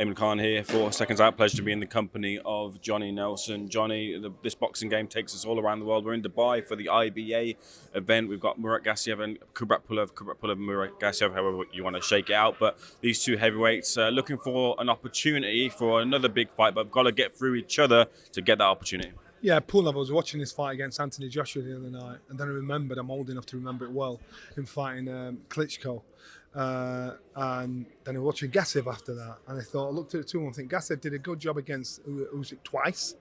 Eamon Khan here for Seconds Out. Pleasure to be in the company of Johnny Nelson. Johnny, this boxing game takes us all around the world. We're in Dubai for the IBA event. We've got Murat Gassiev and Kubrat Pulev, Murat Gassiev, however you want to shake it out. But these two heavyweights looking for an opportunity for another big fight, but have got to get through each other to get that opportunity. Yeah, Pulev, I was watching this fight against Anthony Joshua the other night, and then I remembered, I'm old enough to remember it well, him fighting Klitschko. And then I was watching Gassiev after that, and I looked at the two and I think Gassiev did a good job against Usyk twice.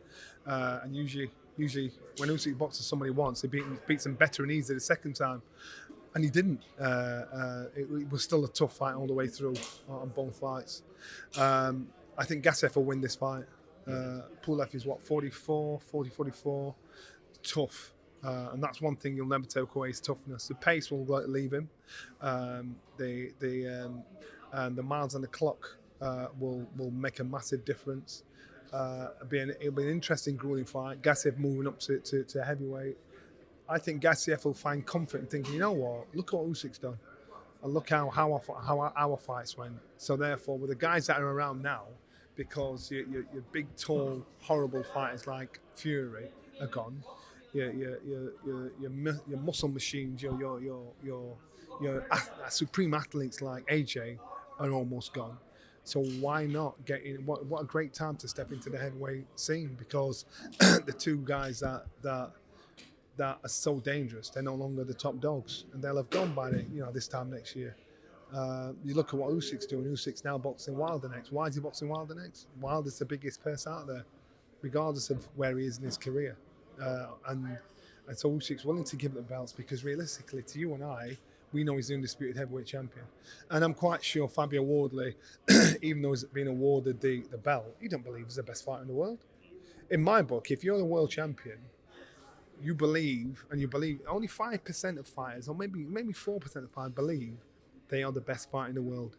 And usually when Usyk boxes somebody once, he beats him better and easier the second time. And he didn't. It was still a tough fight all the way through on both fights. I think Gassiev will win this fight. Pulev is 44, tough. And that's one thing you'll never take away, is toughness. The pace will leave him. The miles on the clock will make a massive difference. It'll be an interesting, grueling fight. Gassiev moving up to heavyweight. I think Gassiev will find comfort in thinking, you know what, look what Usyk's done. And look how our fights went. So therefore, with the guys that are around now, because your big, tall, horrible fighters like Fury are gone. Your muscle machines, your supreme athletes like AJ are almost gone. So why not get in? What a great time to step into the heavyweight scene, because the two guys that are so dangerous, they're no longer the top dogs, and they'll have gone by this time next year. You look at what Usyk's doing. Usyk's now boxing Wilder next. Why is he boxing Wilder next? Wilder's the biggest person out there, regardless of where he is in his career. And so Usyk's willing to give the belts because realistically, to you and I, we know he's the undisputed heavyweight champion. And I'm quite sure Fabio Wardley, even though he's been awarded the belt, he don't believe he's the best fighter in the world. In my book, if you're the world champion, you believe only 5% of fighters, or maybe 4% of fighters believe they are the best fighter in the world.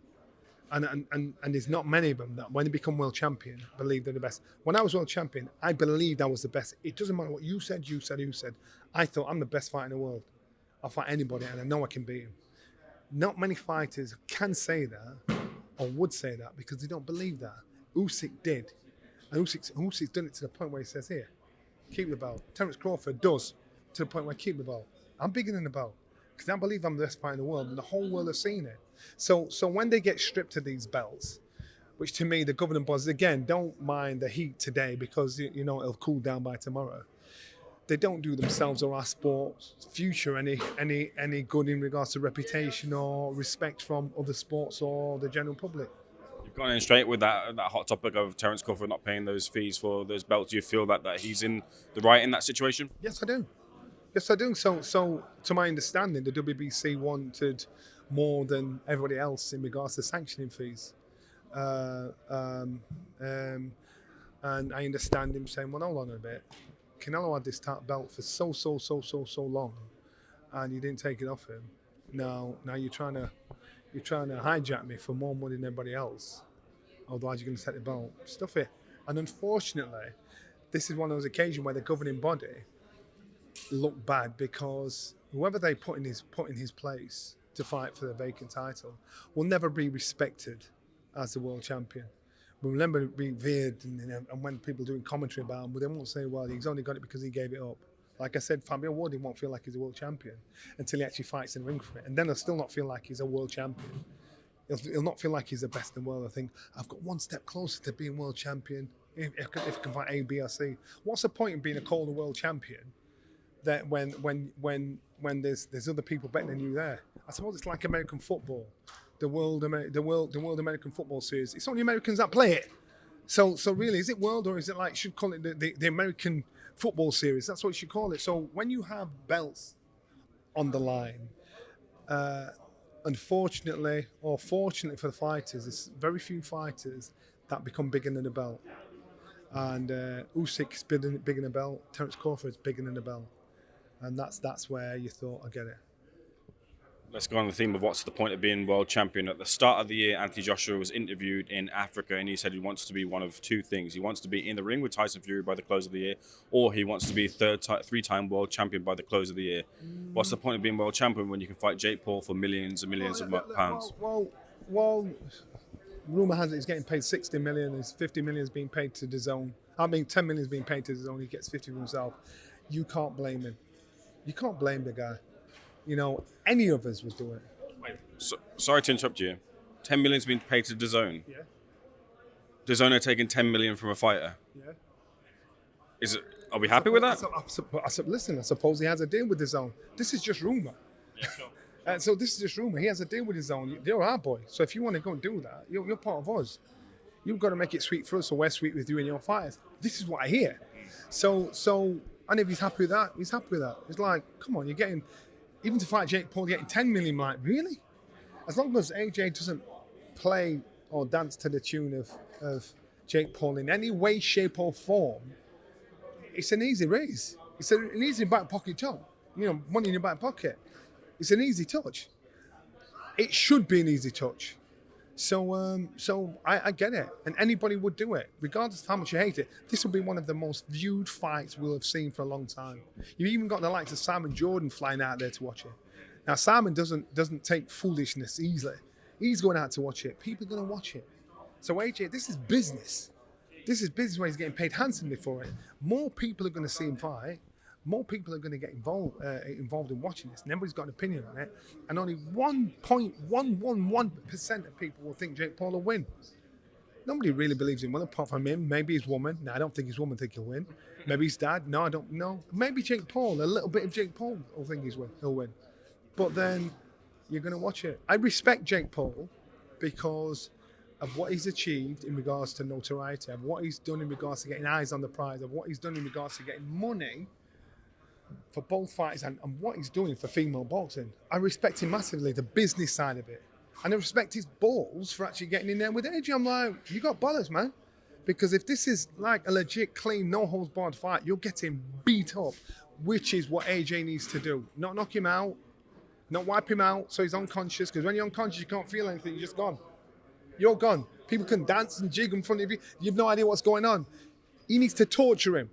And there's not many of them that when they become world champion believe they're the best. When I was world champion, I believed I was the best. It doesn't matter what you said. I thought I'm the best fighter in the world. I'll fight anybody and I know I can beat him. Not many fighters can say that or would say that because they don't believe that. Usyk did. And Usyk's done it to the point where he says, here, keep the belt. Terence Crawford does, to the point where keep the belt. I'm bigger than the belt because I believe I'm the best fighter in the world and the whole world has seen it. So when they get stripped of these belts, which to me, the governing bodies, again, don't mind the heat today because, it'll cool down by tomorrow. They don't do themselves or our sport's future any good in regards to reputation or respect from other sports or the general public. You've gone in straight with that hot topic of Terence Crawford not paying those fees for those belts. Do you feel that he's in the right in that situation? Yes, I do. So to my understanding, the WBC wanted more than everybody else in regards to sanctioning fees. And I understand him saying, well, hold on a bit. Canelo had this belt for so long, and you didn't take it off him. Now you're trying to hijack me for more money than everybody else. Otherwise, you're going to take the belt. Stuff it. And unfortunately, this is one of those occasions where the governing body look bad because whoever they put in his place to fight for the vacant title will never be respected as the world champion. We'll never be revered, and when people doing commentary about him, they won't say, well, he's only got it because he gave it up. Like I said, Fabio Wardley won't feel like he's a world champion until he actually fights in the ring for it. And then he'll still not feel like he's a world champion. He'll not feel like he's the best in the world. I think, I've got one step closer to being world champion if I can fight A, B, or C. What's the point in being a called a world champion that when there's other people better than you there? I suppose it's like American football. The World American Football Series. It's only Americans that play it. So really, is it world or is it like, should call it the American Football Series? That's what you should call it. So when you have belts on the line, unfortunately or fortunately for the fighters, there's very few fighters that become bigger than the belt. And Usyk's bigger than the belt. Terence Crawford's bigger than the belt. And that's where you thought, I get it. Let's go on the theme of what's the point of being world champion. At the start of the year, Anthony Joshua was interviewed in Africa and he said he wants to be one of two things. He wants to be in the ring with Tyson Fury by the close of the year, or he wants to be three-time world champion by the close of the year. What's the point of being world champion when you can fight Jake Paul for millions and millions of pounds? Well, rumor has it he's getting paid 60 million. His 50 million is being paid to DAZN. I mean, 10 million is being paid to DAZN. He gets 50 for himself. You can't blame him. You can't blame the guy. You know, any of us would do it. Wait, sorry to interrupt you. 10 million's been paid to DAZN. Yeah. DAZN are taking 10 million from a fighter. Yeah. Is it? Are we happy with that? Listen, I suppose he has a deal with DAZN. This is just rumor. Yeah, sure. So this is just rumor. He has a deal with DAZN. They're our boy. So if you want to go and do that, you're part of us. You've got to make it sweet for us, so we're sweet with you and your fighters. This is what I hear. So, and if he's happy with that, he's happy with that. It's like, come on, you're getting, even to fight Jake Paul, you're getting 10 million. Like, really? As long as AJ doesn't play or dance to the tune of Jake Paul in any way, shape, or form, it's an easy raise. It's an easy back pocket job. You know, money in your back pocket. It's an easy touch. It should be an easy touch. So I get it, and anybody would do it, regardless of how much you hate it. This will be one of the most viewed fights we'll have seen for a long time. You've even got the likes of Simon Jordan flying out there to watch it. Now Simon doesn't take foolishness easily. He's going out to watch it. People are going to watch it. So AJ, this is business. This is business where he's getting paid handsomely for it. More people are going to see him fight. More people are going to get involved in watching this. And everybody's got an opinion on it. And only 1.111% of people will think Jake Paul will win. Nobody really believes in him, apart from him. Maybe his woman. No, I don't think his woman think he'll win. Maybe his dad. No, I don't know. Maybe Jake Paul. A little bit of Jake Paul will think he'll win. But then you're going to watch it. I respect Jake Paul because of what he's achieved in regards to notoriety, of what he's done in regards to getting eyes on the prize, of what he's done in regards to getting money for both fighters and what he's doing for female boxing. I respect him massively, the business side of it. And I respect his balls for actually getting in there with AJ. I'm like, you got bollocks, man. Because if this is like a legit, clean, no-holds-barred fight, you're getting beat up, which is what AJ needs to do. Not knock him out, not wipe him out so he's unconscious, because when you're unconscious, you can't feel anything, you're just gone. You're gone. People can dance and jig in front of you. You have no idea what's going on. He needs to torture him.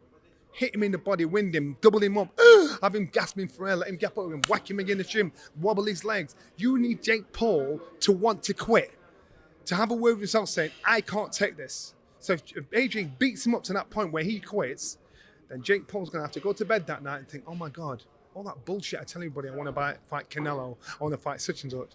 Hit him in the body, wind him, double him up, have him gasping for air, let him gap up him, whack him again in the gym, wobble his legs. You need Jake Paul to want to quit, to have a word with himself saying, I can't take this. So if AJ beats him up to that point where he quits, then Jake Paul's going to have to go to bed that night and think, oh my God, all that bullshit I tell everybody I want to fight Canelo, I want to fight such and such.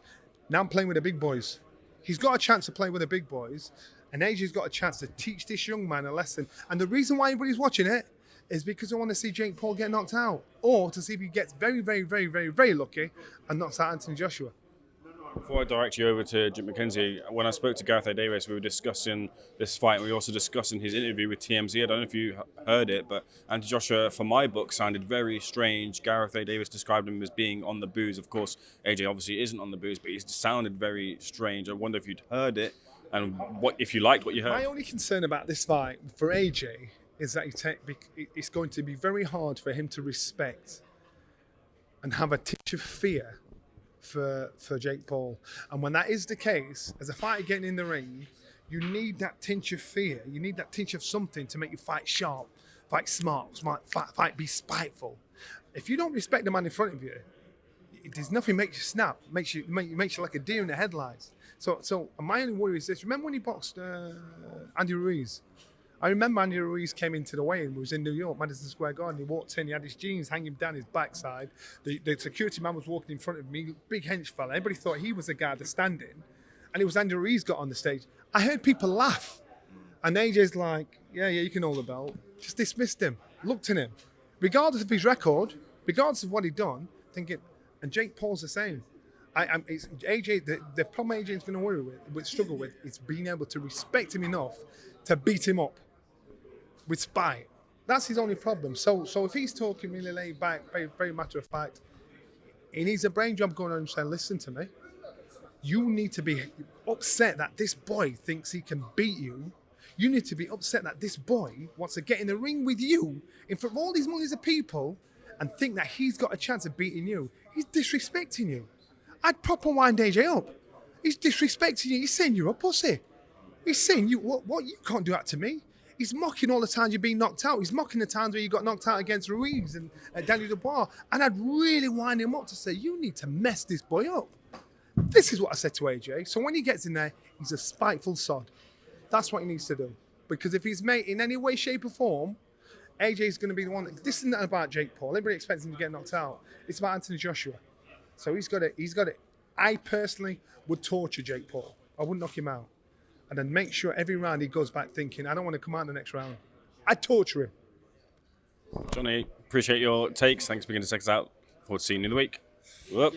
Now I'm playing with the big boys. He's got a chance to play with the big boys, and AJ's got a chance to teach this young man a lesson. And the reason why everybody's watching it is because I want to see Jake Paul get knocked out, or to see if he gets very, very, very, very, very lucky and knocks out Anthony Joshua. Before I direct you over to Jim McKenzie, when I spoke to Gareth A. Davis, we were discussing this fight. We were also discussing his interview with TMZ. I don't know if you heard it, but Anthony Joshua, for my book, sounded very strange. Gareth A. Davis described him as being on the booze. Of course, AJ obviously isn't on the booze, but he sounded very strange. I wonder if you'd heard it and if you liked what you heard. My only concern about this fight for AJ is that it's going to be very hard for him to respect and have a tinge of fear for Jake Paul. And when that is the case, as a fighter getting in the ring, you need that tinge of fear. You need that tinge of something to make you fight sharp, fight smart, fight be spiteful. If you don't respect the man in front of you, there's nothing makes you snap, makes you like a deer in the headlights. So my only worry is this. Remember when he boxed Andy Ruiz? I remember Andy Ruiz came into the weigh-in. He was in New York, Madison Square Garden. He walked in, he had his jeans hanging down his backside. The security man was walking in front of me, big hench fella. Everybody thought he was the guy that's standing. And it was Andy Ruiz got on the stage. I heard people laugh. And AJ's like, yeah, you can hold the belt. Just dismissed him, looked at him. Regardless of his record, regardless of what he'd done, thinking, and Jake Paul's the same. It's AJ, the problem AJ's going to struggle with is being able to respect him enough to beat him up with spite. That's his only problem. So if he's talking really laid back, very, very matter of fact, he needs a brain job going on and saying, listen to me, you need to be upset that this boy thinks he can beat you. You need to be upset that this boy wants to get in the ring with you in front of all these millions of people and think that he's got a chance of beating you. He's disrespecting you. I'd proper wind AJ up. He's disrespecting you. He's saying you're a pussy. He's saying what you can't do that to me. He's mocking all the times you've been knocked out. He's mocking the times where you got knocked out against Ruiz and Danny Dubois. And I'd really wind him up to say, you need to mess this boy up. This is what I said to AJ. So when he gets in there, He's a spiteful sod. That's what he needs to do. Because if he's made in any way, shape, or form, AJ's going to be the one. This isn't about Jake Paul. Everybody expects him to get knocked out. It's about Anthony Joshua. So he's got it. He's got it. I personally would torture Jake Paul. I wouldn't knock him out. And then make sure every round he goes back thinking, I don't want to come out in the next round. I'd torture him. Johnny, appreciate your takes. Thanks for beginning to check us out. Forward to seeing you in the week. Whoop.